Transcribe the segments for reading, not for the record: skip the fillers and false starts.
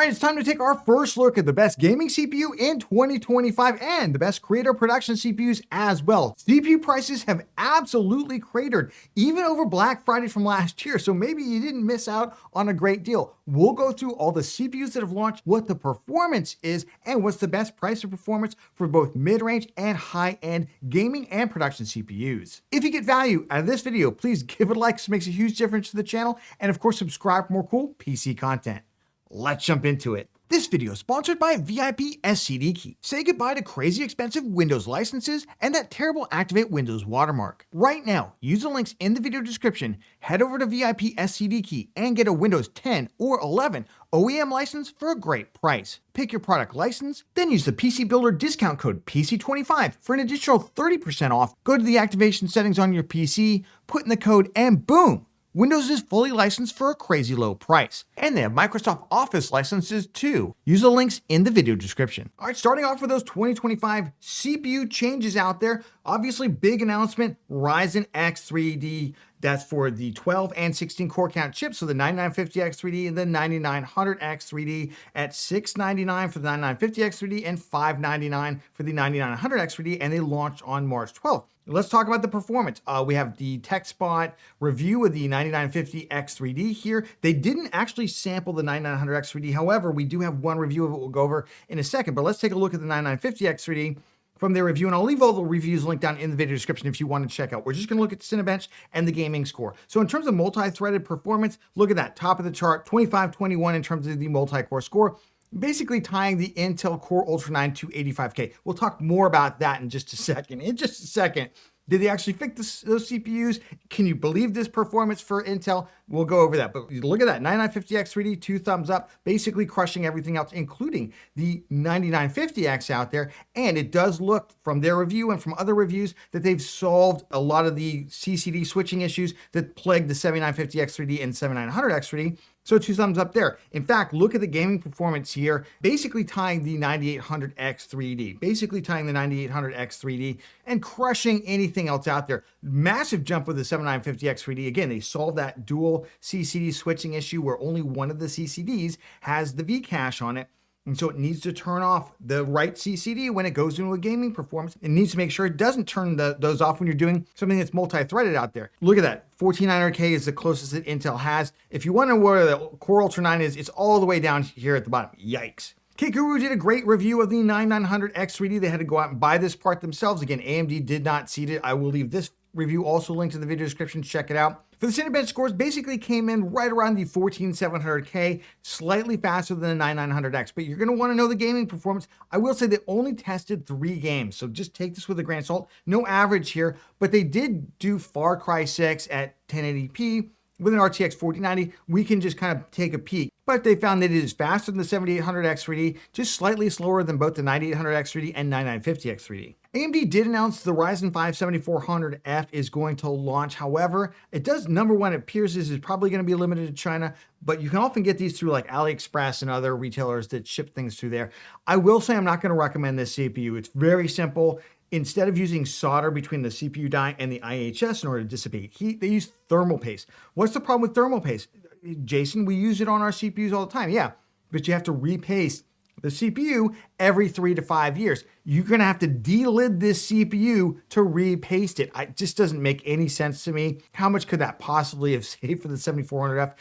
right, it's time to take our first look at the best gaming CPU in 2025 and the best creator production CPUs as well. CPU prices have absolutely cratered, even over Black Friday from last year, so maybe you didn't miss out on a great deal. We'll go through all the CPUs that have launched, what the performance is, and what's the best price to performance for both mid-range and high-end gaming and production CPUs. If you get value out of this video, please give it a like, because it makes a huge difference to the channel, and of course subscribe for more cool PC content. Let's jump into it. This video is sponsored by VIP SCD Key. Say goodbye to crazy expensive Windows licenses and that terrible Activate Windows watermark. Right now, use the links in the video description, head over to VIP SCD Key and get a Windows 10 or 11 OEM license for a great price. Pick your product license, then use the PC Builder discount code PC25 for an additional 30% off. Go to the activation settings on your PC, put in the code, and boom! Windows is fully licensed for a crazy low price. And they have Microsoft Office licenses too. Use the links in the video description. All right, starting off with those 2025 CPU changes out there. Obviously, big announcement, Ryzen X 3D. That's for the 12 and 16 core count chips, so the 9950X 3D and the 9900X 3D at $699 for the 9950X 3D and $599 for the 9900X 3D, and they launched on March 12th. Let's talk about the performance. We have the TechSpot review of the 9950X 3D here. They didn't actually sample the 9900X 3D. However, we do have one review of it we'll go over in a second, but let's take a look at the 9950X 3D from their review, and I'll leave all the reviews linked down in the video description if you want to check out. We're just going to look at the Cinebench and the gaming score. So in terms of multi-threaded performance, look at that, top of the chart, 2521 in terms of the multi-core score, basically tying the Intel Core Ultra 9 285K. We'll talk more about that in just a second. Did they actually fix those CPUs? Can you believe this performance for Intel? We'll go over that. But look at that, 9950X 3D, 2 thumbs up, basically crushing everything else, including the 9950X out there. And it does look from their review and from other reviews that they've solved a lot of the CCD switching issues that plagued the 7950X 3D and 7900X 3D. So 2 thumbs up there. In fact, look at the gaming performance here, basically tying the 9800X 3D, and crushing anything else out there. Massive jump with the 7950X 3D. Again, they solved that dual CCD switching issue where only one of the CCDs has the V cache on it. And so it needs to turn off the right CCD when it goes into a gaming performance. It needs to make sure it doesn't turn those off when you're doing something that's multi-threaded out there. Look at that. 14900K is the closest that Intel has. If you wonder where the Core Ultra 9 is, it's all the way down here at the bottom. Yikes. Kguru did a great review of the 9900X 3D. They had to go out and buy this part themselves. Again, AMD did not seed it. I will leave this review also linked in the video description. Check it out. For the Cinebench scores, basically came in right around the 14700K, slightly faster than the 9900X, but you're going to want to know the gaming performance. I will say they only tested 3 games, so just take this with a grain of salt. No average here, but they did do Far Cry 6 at 1080p with an RTX 4090. We can just kind of take a peek. But they found that it is faster than the 7800X 3D, just slightly slower than both the 9800X 3D and 9950X 3D. AMD did announce the Ryzen 5 7400F is going to launch. However, it does, number one, it appears this is probably going to be limited to China, but you can often get these through like AliExpress and other retailers that ship things through there. I will say I'm not going to recommend this CPU. It's very simple. Instead of using solder between the CPU die and the IHS in order to dissipate heat, they use thermal paste. What's the problem with thermal paste? Jason, we use it on our CPUs all the time. Yeah, but you have to repaste the CPU every 3 to 5 years. You're going to have to delid this CPU to repaste it. It just doesn't make any sense to me. How much could that possibly have saved for the 7400F?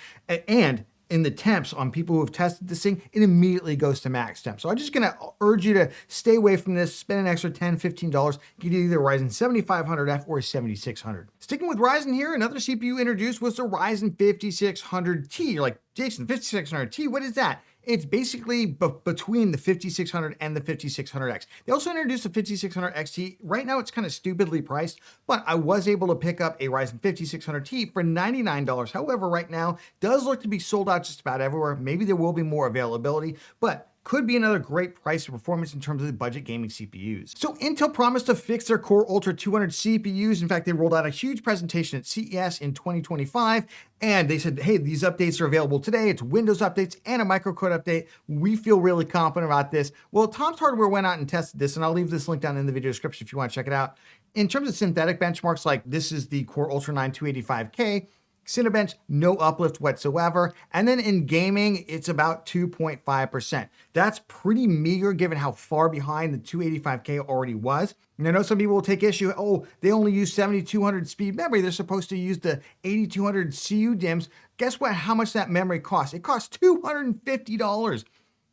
And in the temps on people who have tested this thing, it immediately goes to max temp. So I'm just going to urge you to stay away from this, spend an extra $10, $15, get either a Ryzen 7500F or a 7600. Sticking with Ryzen here, another CPU introduced was the Ryzen 5600T. You're like, Jason, 5600T, what is that? It's basically between the 5600 and the 5600X. They also introduced the 5600 XT. Right now, it's kind of stupidly priced, but I was able to pick up a Ryzen 5600T for $99. However, right now, does look to be sold out just about everywhere. Maybe there will be more availability, but could be another great price to performance in terms of the budget gaming CPUs. So Intel promised to fix their Core Ultra 200 CPUs. In fact, they rolled out a huge presentation at CES in 2025, and they said, hey, these updates are available today. It's Windows updates and a microcode update. We feel really confident about this. Well, Tom's Hardware went out and tested this, and I'll leave this link down in the video description if you want to check it out. In terms of synthetic benchmarks, like this is the Core Ultra 9 285K, Cinebench, no uplift whatsoever. And then in gaming, it's about 2.5%. That's pretty meager given how far behind the 285K already was. And I know some people will take issue, oh, they only use 7200 speed memory. They're supposed to use the 8200 CU DIMMs. Guess what? How much that memory costs? It costs $250.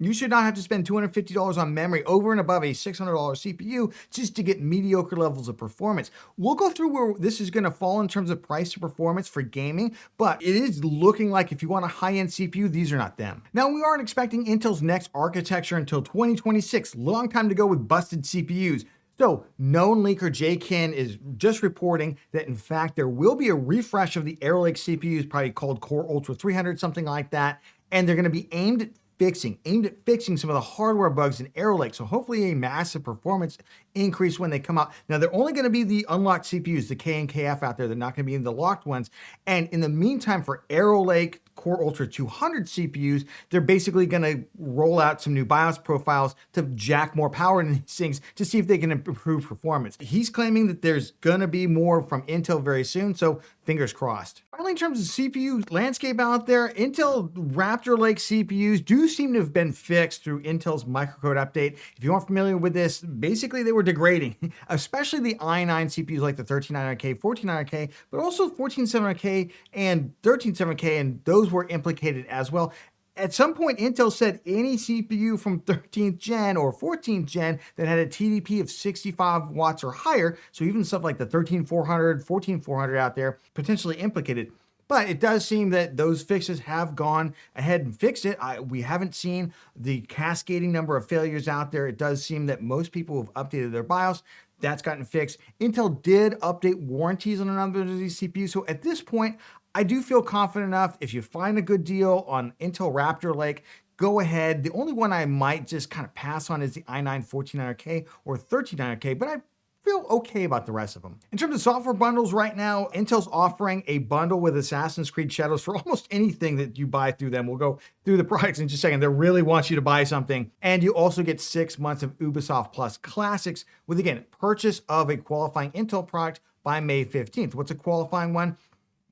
You should not have to spend $250 on memory over and above a $600 CPU just to get mediocre levels of performance. We'll go through where this is going to fall in terms of price to performance for gaming, but it is looking like if you want a high-end CPU, these are not them. Now, we aren't expecting Intel's next architecture until 2026. Long time to go with busted CPUs. So, known leaker Kin is just reporting that in fact there will be a refresh of the Arrow Lake CPUs, probably called Core Ultra 300, something like that, and they're going to be aimed at fixing some of the hardware bugs in Arrow Lake. So hopefully a massive performance increase when they come out. Now they're only going to be the unlocked CPUs, the K and KF out there. They're not going to be in the locked ones. And in the meantime, for Arrow Lake Core Ultra 200 CPUs, they're basically going to roll out some new BIOS profiles to jack more power in these things to see if they can improve performance. He's claiming that there's going to be more from Intel very soon, so fingers crossed. Finally, in terms of CPU landscape out there, Intel Raptor Lake CPUs do seem to have been fixed through Intel's microcode update. If you aren't familiar with this, basically they were degrading, especially the i9 CPUs like the 13900K, 14900K, but also 14700K and 13700K, and those were implicated as well. At some point, Intel said any CPU from 13th gen or 14th gen that had a TDP of 65 watts or higher, so even stuff like the 13400, 14400 out there, potentially implicated. But it does seem that those fixes have gone ahead and fixed it. We haven't seen the cascading number of failures out there. It does seem that most people have updated their BIOS. That's gotten fixed. Intel did update warranties on a number of these CPUs. So at this point, I do feel confident enough. If you find a good deal on Intel Raptor Lake, go ahead. The only one I might just kind of pass on is the i9 14900K or 13900K, but I feel okay about the rest of them. In terms of software bundles right now, Intel's offering a bundle with Assassin's Creed Shadows for almost anything that you buy through them. We'll go through the products in just a second. They really want you to buy something. And you also get 6 months of Ubisoft Plus Classics with, again, purchase of a qualifying Intel product by May 15th. What's a qualifying one?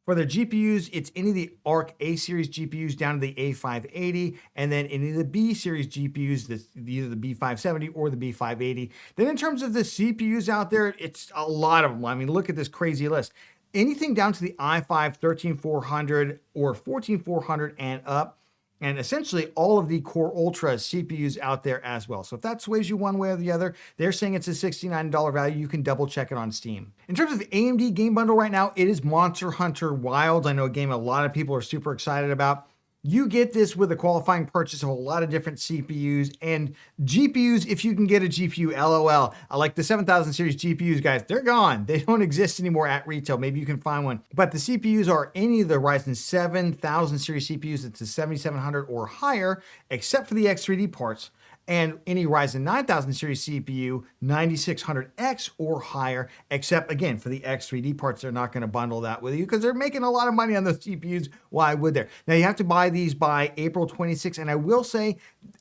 For their GPUs, it's any of the ARC A-series GPUs down to the A580, and then any of the B-series GPUs, either the B570 or the B580. Then in terms of the CPUs out there, it's a lot of them. I mean, look at this crazy list. Anything down to the i5 13400 or 14400 and up, and essentially all of the Core Ultra CPUs out there as well. So if that sways you one way or the other, they're saying it's a $69 value. You can double check it on Steam. In terms of the AMD Game Bundle right now, it is Monster Hunter Wilds. I know a game a lot of people are super excited about. You get this with a qualifying purchase of a lot of different CPUs and GPUs if you can get a GPU, LOL. I like the 7000 series GPUs, guys. They're gone. They don't exist anymore at retail. Maybe you can find one. But the CPUs are any of the Ryzen 7000 series CPUs that's a 7700 or higher, except for the X3D parts. And any Ryzen 9000 series CPU, 9600X or higher, except again, for the X3D parts, they're not gonna bundle that with you because they're making a lot of money on those CPUs. Why would they? Now you have to buy these by April 26th. And I will say,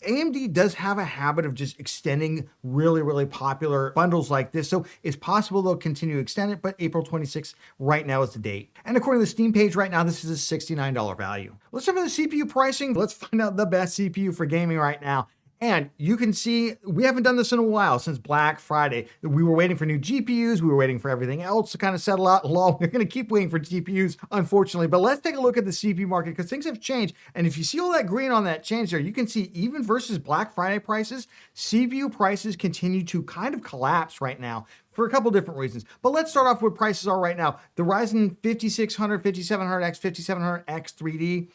AMD does have a habit of just extending really, really popular bundles like this. So it's possible they'll continue to extend it, but April 26th right now is the date. And according to the Steam page right now, this is a $69 value. Let's talk about the CPU pricing. Let's find out the best CPU for gaming right now. And you can see, we haven't done this in a while, since Black Friday. We were waiting for new GPUs. We were waiting for everything else to kind of settle out. We're going to keep waiting for GPUs, unfortunately. But let's take a look at the CPU market because things have changed. And if you see all that green on that change there, you can see even versus Black Friday prices, CPU prices continue to kind of collapse right now for a couple different reasons. But let's start off with prices are right now. The Ryzen 5600, 5700X, 5700X 3D,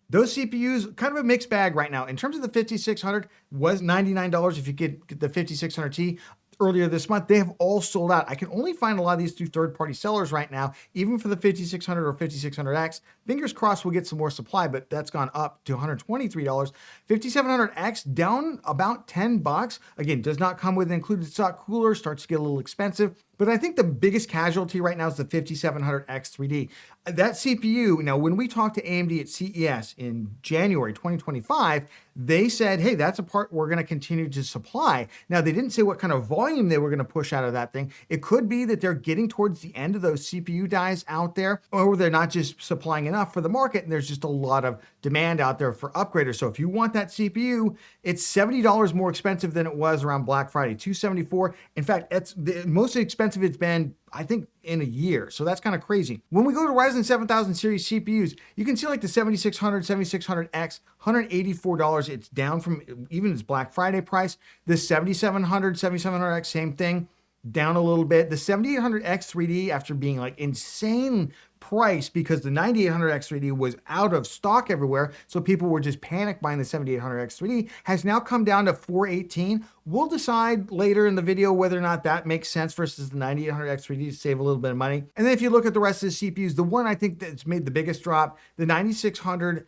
those CPUs, kind of a mixed bag right now. In terms of the 5600, was $99 if you get the 5600T. Earlier this month, they have all sold out. I can only find a lot of these through third-party sellers right now, even for the 5600 or 5600X. Fingers crossed we'll get some more supply, but that's gone up to $123. 5700X down about $10. Again, does not come with an included stock cooler, starts to get a little expensive. But I think the biggest casualty right now is the 5700X 3D. That CPU, now when we talked to AMD at CES in January 2025, they said, hey, that's a part we're going to continue to supply. Now, they didn't say what kind of volume they were going to push out of that thing. It could be that they're getting towards the end of those CPU dies out there, or they're not just supplying enough for the market, and there's just a lot of demand out there for upgraders. So if you want that CPU, it's $70 more expensive than it was around Black Friday, $274. In fact, it's the most expensive it's been, I think, in a year. So that's kind of crazy. When we go to Ryzen 7000 series CPUs, you can see like the 7600, 7600X, $184. It's down from even its Black Friday price. The 7700, 7700X, same thing, down a little bit. The 7800X 3D, after being like insane price because the 9800X 3D was out of stock everywhere, so people were just panic buying the 7800X 3D, has now come down to $418. We'll decide later in the video whether or not that makes sense versus the 9800X 3D to save a little bit of money. And then if you look at the rest of the CPUs, the one I think that's made the biggest drop, the 9600X,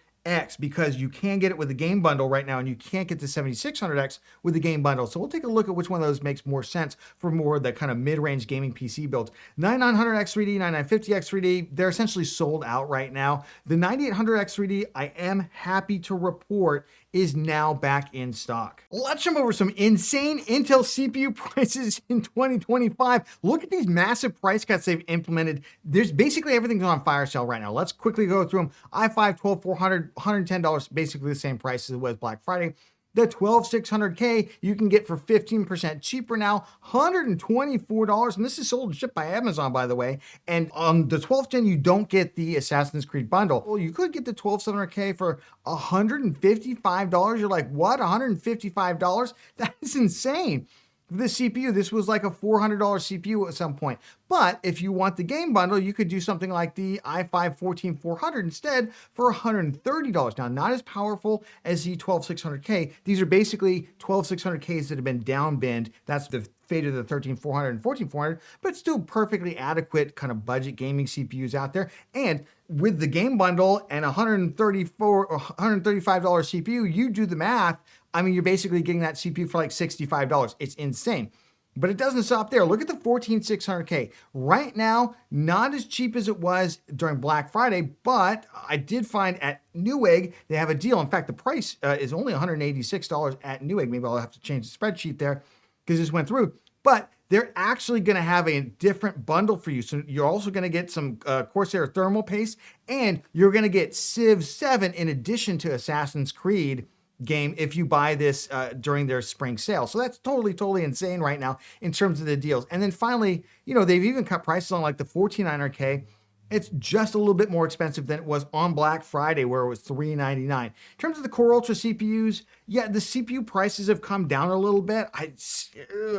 because you can get it with the game bundle right now and you can't get the 7600X with the game bundle. So we'll take a look at which one of those makes more sense for more of the kind of mid-range gaming PC builds. 9900X 3D, 9950X 3D, they're essentially sold out right now. The 9800X 3D, I am happy to report, is now back in stock. Let's jump over some insane Intel CPU prices in 2025. Look at these massive price cuts they've implemented. There's basically everything's on fire sale right now. Let's quickly go through them. i5 12400, $110, basically the same price as it was Black Friday. The 12600K you can get for 15% cheaper now, $124. And this is sold and shipped by Amazon, by the way. And on the 12th gen, you don't get the Assassin's Creed bundle. Well, you could get the 12700K for $155. You're like, what? $155? That is insane. The CPU, this was like a $400 CPU at some point. But if you want the game bundle, you could do something like the i5 14400 instead for $130. Now, not as powerful as the 12600K. These are basically 12600Ks that have been downbinned. That's the fate of the 13400 and 14400, but still perfectly adequate kind of budget gaming CPUs out there. And with the game bundle and $134 or $135 CPU, you do the math. I mean, you're basically getting that CPU for like $65. It's insane. But it doesn't stop there. Look at the 14600K. Right now, not as cheap as it was during Black Friday, but I did find at Newegg, they have a deal. In fact, the price is only $186 at Newegg. Maybe I'll have to change the spreadsheet there because this went through. But they're actually going to have a different bundle for you. So you're also going to get some Corsair thermal paste, and you're going to get Civ 7 in addition to Assassin's Creed game if you buy this during their spring sale. So that's totally insane right now in terms of the deals. And then finally, you know, they've even cut prices on like the 14900K. It's just a little bit more expensive than it was on Black Friday, where it was $399. In terms of the Core Ultra CPUs, yeah, the CPU prices have come down a little bit.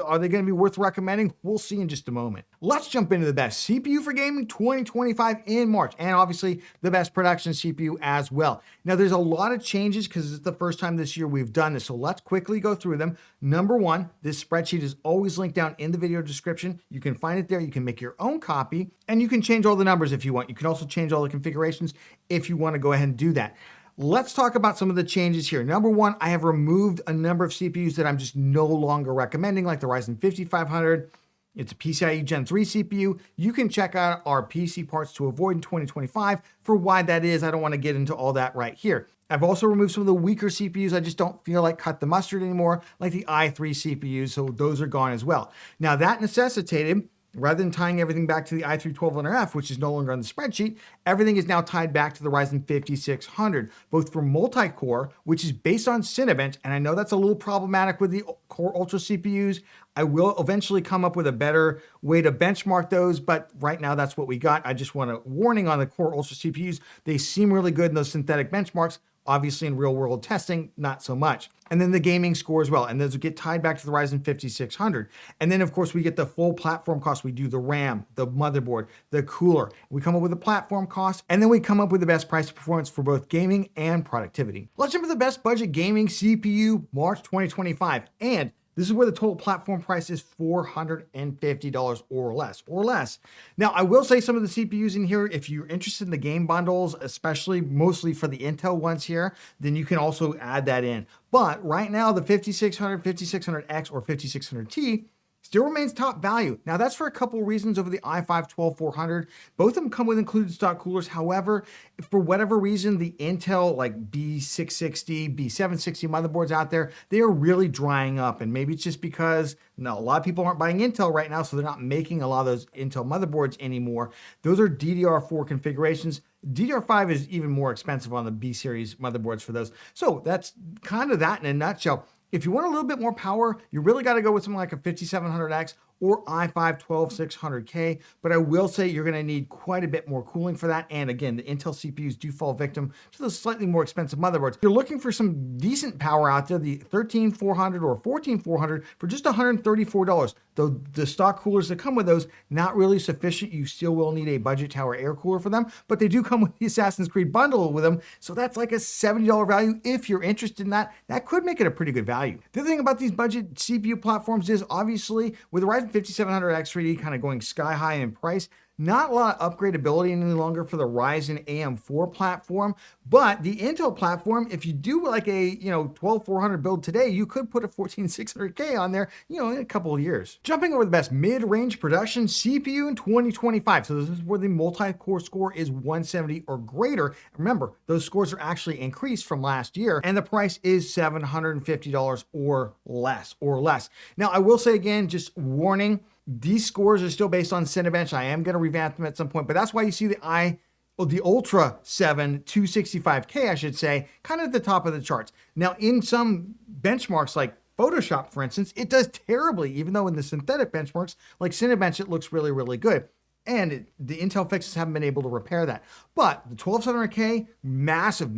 Are they going to be worth recommending? We'll see in just a moment. Let's jump into the best CPU for gaming 2025 in March, and obviously the best production CPU as well. Now, there's a lot of changes because it's the first time this year we've done this, so let's quickly go through them. Number one, this spreadsheet is always linked down in the video description. You can find it there. You can make your own copy, and you can change all the numbers if you want. You can also change all the configurations if you want to go ahead and do that. Let's talk about some of the changes here. Number one, I have removed a number of CPUs that I'm just no longer recommending, like the Ryzen 5500. It's a PCIe Gen 3 CPU. You can check out our PC parts to avoid in 2025 for why that is. I don't want to get into all that right here. I've also removed some of the weaker CPUs. I just don't feel like cut the mustard anymore, like the i3 CPUs, so those are gone as well. Now that necessitated, rather than tying everything back to the i3 1200F, which is no longer on the spreadsheet, everything is now tied back to the Ryzen 5600, both for multi-core, which is based on Cinebench, and I know that's a little problematic with the Core Ultra CPUs. I will eventually come up with a better way to benchmark those, but right now that's what we got. I just want a warning on the Core Ultra CPUs. They seem really good in those synthetic benchmarks. Obviously in real world testing, not so much. And then the gaming score as well. And those get tied back to the Ryzen 5600. And then of course we get the full platform cost. We do the RAM, the motherboard, the cooler. We come up with the platform cost, and then we come up with the best price performance for both gaming and productivity. Let's jump to the best budget gaming CPU March 2025. And this is where the total platform price is $450 or less. Now, I will say some of the CPUs in here, if you're interested in the game bundles, especially mostly for the Intel ones here, then you can also add that in. But right now, the 5600, 5600X, or 5600T still remains top value. Now that's for a couple of reasons over the i5-12400. Both of them come with included stock coolers. However, for whatever reason, the Intel like B660, B760 motherboards out there, they are really drying up. And maybe it's just because a lot of people aren't buying Intel right now, so they're not making a lot of those Intel motherboards anymore. Those are DDR4 configurations. DDR5 is even more expensive on the B series motherboards for those. So that's kind of that in a nutshell. If you want a little bit more power, you really got to go with something like a 5700X or i5-12600K, but I will say you're going to need quite a bit more cooling for that. And again, the Intel CPUs do fall victim to those slightly more expensive motherboards. If you're looking for some decent power out there, the 13400 or 14400 for just $134. Though the stock coolers that come with those, not really sufficient. You still will need a budget tower air cooler for them, but they do come with the Assassin's Creed bundle with them. So that's like a $70 value. If you're interested in that, that could make it a pretty good value. The other thing about these budget CPU platforms is obviously with the Ryzen 5700X 3D kind of going sky high in price, not a lot of upgradability any longer for the Ryzen AM4 platform, but the Intel platform, if you do like a 12400 build today, you could put a 14600K on there, in a couple of years. Jumping over the best mid-range production CPU in 2025. So this is where the multi-core score is 170 or greater. Remember, those scores are actually increased from last year, and the price is $750 or less. Now, I will say again, just warning, these scores are still based on Cinebench. I am going to revamp them at some point, but that's why you see the Ultra 7 265K, I should say, kind of at the top of the charts. Now, in some benchmarks like Photoshop, for instance, it does terribly, even though in the synthetic benchmarks like Cinebench, it looks really, really good. And the Intel fixes haven't been able to repair that. But the 12700K, massive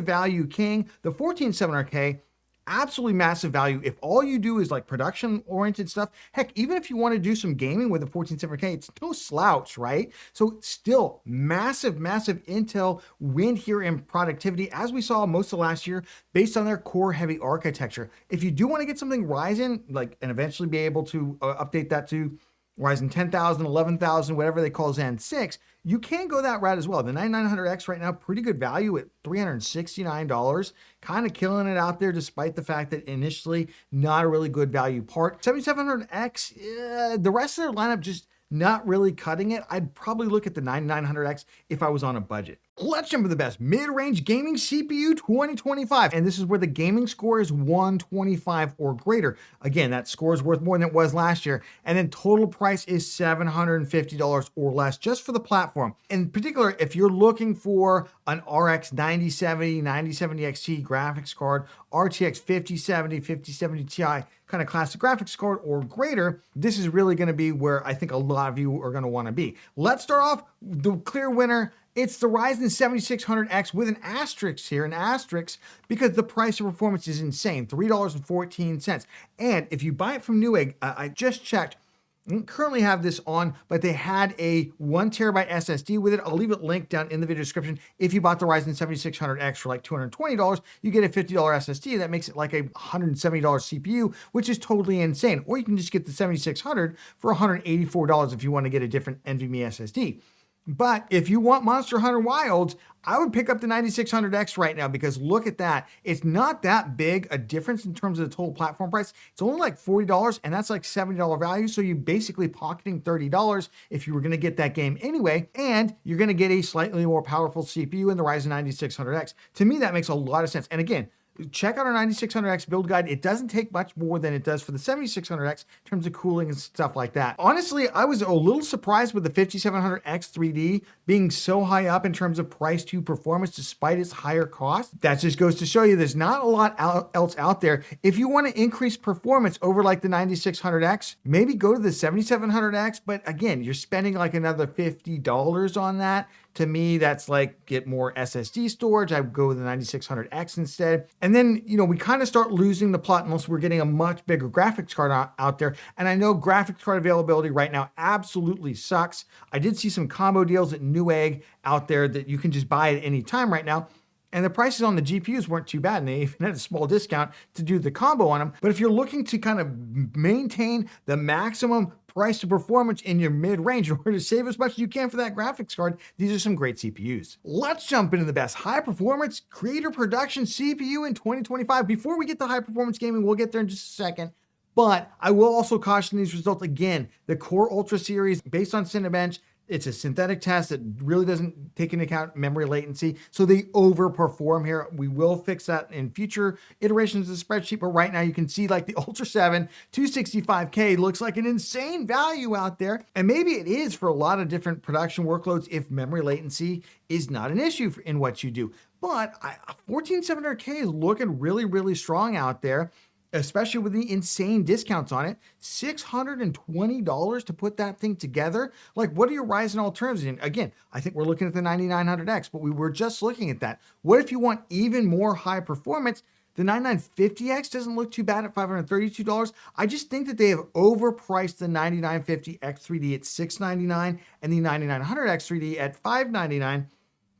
value king. The 14700K, absolutely massive value. If all you do is like production oriented stuff, heck, even if you want to do some gaming with a 14700K, it's no slouch, right? So still massive Intel win here in productivity, as we saw most of last year, based on their core heavy architecture. If you do want to get something Ryzen, and eventually be able to update that to Ryzen 10,000, 11,000, whatever they call Zen 6, you can go that route as well. The 9900X right now, pretty good value at $369, kind of killing it out there despite the fact that initially not a really good value part. 7700X, the rest of their lineup just not really cutting it. I'd probably look at the 9900X if I was on a budget. Let's jump to the best mid-range gaming CPU 2025. And this is where the gaming score is 125 or greater. Again, that score is worth more than it was last year. And then total price is $750 or less just for the platform. In particular, if you're looking for an RX 9070, 9070 XT graphics card, RTX 5070, 5070 Ti kind of classic graphics card or greater, this is really going to be where I think a lot of you are going to want to be. Let's start off the clear winner. It's the Ryzen 7600X with an asterisk here, because the price of performance is insane, $3.14. And if you buy it from Newegg, I just checked, I don't currently have this on, but they had a 1 terabyte SSD with it. I'll leave it linked down in the video description. If you bought the Ryzen 7600X for like $220, you get a $50 SSD. That makes it like a $170 CPU, which is totally insane. Or you can just get the 7600 for $184 if you want to get a different NVMe SSD. But if you want Monster Hunter Wilds, I would pick up the 9600X right now, because look at that. It's not that big a difference in terms of the total platform price. It's only like $40, and that's like $70 value. So you're basically pocketing $30 if you were going to get that game anyway, and you're going to get a slightly more powerful CPU in the Ryzen 9600X. To me, that makes a lot of sense. And again, check out our 9600X build guide. It doesn't take much more than it does for the 7600X in terms of cooling and stuff like that. Honestly, I was a little surprised with the 5700X 3D being so high up in terms of price to performance despite its higher cost. That just goes to show you there's not a lot else out there. If you want to increase performance over like the 9600X, maybe go to the 7700X, but again, you're spending like another $50 on that. To me, that's like get more SSD storage. I would go with the 9600X instead. And then, we kind of start losing the plot unless we're getting a much bigger graphics card out there. And I know graphics card availability right now absolutely sucks. I did see some combo deals at Newegg out there that you can just buy at any time right now. And the prices on the GPUs weren't too bad, and they even had a small discount to do the combo on them. But if you're looking to kind of maintain the maximum price to performance in your mid-range in order to save as much as you can for that graphics card, these are some great CPUs. Let's jump into the best high-performance creator production CPU in 2025. Before we get to high-performance gaming, we'll get there in just a second. But I will also caution these results again. The Core Ultra series, based on Cinebench, it's a synthetic test that really doesn't take into account memory latency. So they overperform here. We will fix that in future iterations of the spreadsheet. But right now you can see like the Ultra 7 265K looks like an insane value out there. And maybe it is for a lot of different production workloads if memory latency is not an issue in what you do. But 14700K is looking really, really strong out there, especially with the insane discounts on it. $620 to put that thing together. Like, what are your Ryzen alternatives? And again, I think we're looking at the 9900X, but we were just looking at that. What if you want even more high performance? The 9950X doesn't look too bad at $532. I just think that they have overpriced the 9950X3D at $699 and the 9900X3D at $599.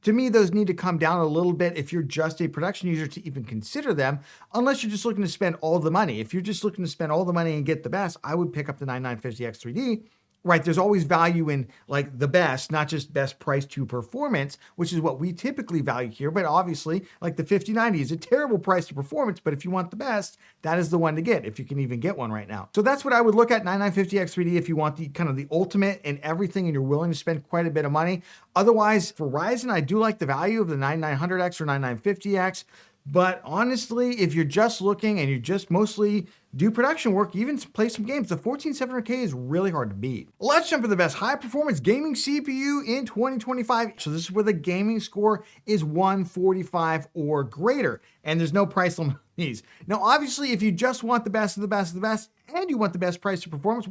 To me, those need to come down a little bit if you're just a production user to even consider them, unless you're just looking to spend all the money. If you're just looking to spend all the money and get the best, I would pick up the 9950X3D. Right, there's always value in like the best, not just best price to performance, which is what we typically value here. But obviously, like the 5090 is a terrible price to performance, but if you want the best, that is the one to get, if you can even get one right now. So that's what I would look at, 9950X3D, if you want the kind of the ultimate in everything and you're willing to spend quite a bit of money. Otherwise, for Ryzen, I do like the value of the 9900X or 9950X. But honestly, if you're just looking and you just mostly do production work, even play some games, the 14700K is really hard to beat. Let's jump to the best high performance gaming CPU in 2025. So this is where the gaming score is 145 or greater, and there's no price limit on these. Now, obviously, if you just want the best of the best of the best, and you want the best price to performance,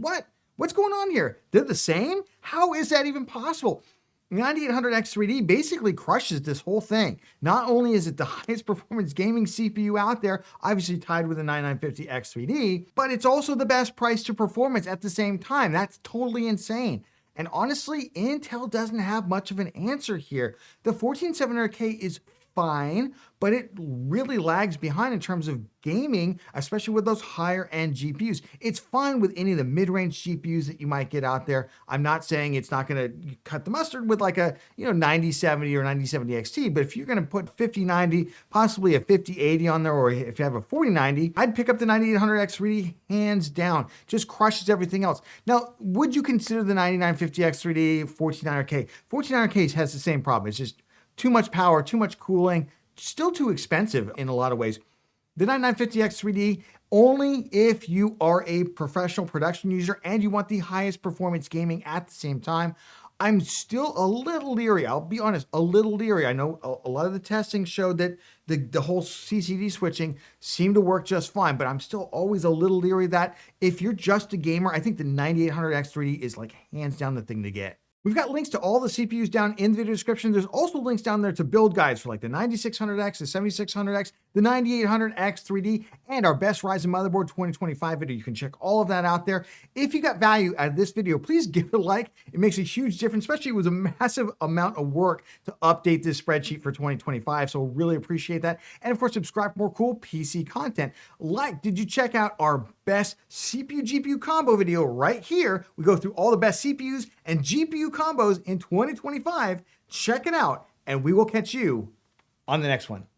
what's going on here? They're the same? How is that even possible? 9800X3D basically crushes this whole thing. Not only is it the highest performance gaming CPU out there, obviously tied with the 9950X3D, but it's also the best price to performance at the same time. That's totally insane. And honestly, Intel doesn't have much of an answer here. The 14700K is fine, but it really lags behind in terms of gaming, especially with those higher end GPUs. It's fine with any of the mid-range GPUs that you might get out there. I'm not saying it's not going to cut the mustard with like a 9070 or 9070 XT, but if you're going to put 5090, possibly a 5080 on there, or if you have a 4090, I'd pick up the 9800X3D hands down. Just crushes everything else. Now, would you consider the 9950X3D 14900K? 14900K has the same problem. It's just too much power, too much cooling, still too expensive in a lot of ways. The 9950X3D, only if you are a professional production user and you want the highest performance gaming at the same time. I'm still a little leery. I'll be honest, a little leery. I know a lot of the testing showed that the whole CCD switching seemed to work just fine, but I'm still always a little leery that if you're just a gamer, I think the 9800X3D is like hands down the thing to get. We've got links to all the CPUs down in the video description. There's also links down there to build guides for like the 9600X, the 7600X, the 9800X3D, and our best Ryzen motherboard 2025 video. You can check all of that out there. If you got value out of this video, please give it a like. It makes a huge difference, especially with a massive amount of work to update this spreadsheet for 2025. So really appreciate that. And of course, subscribe for more cool PC content. Like, did you check out our best CPU GPU combo video right here? We go through all the best CPUs and GPU combos in 2025. Check it out, and we will catch you on the next one.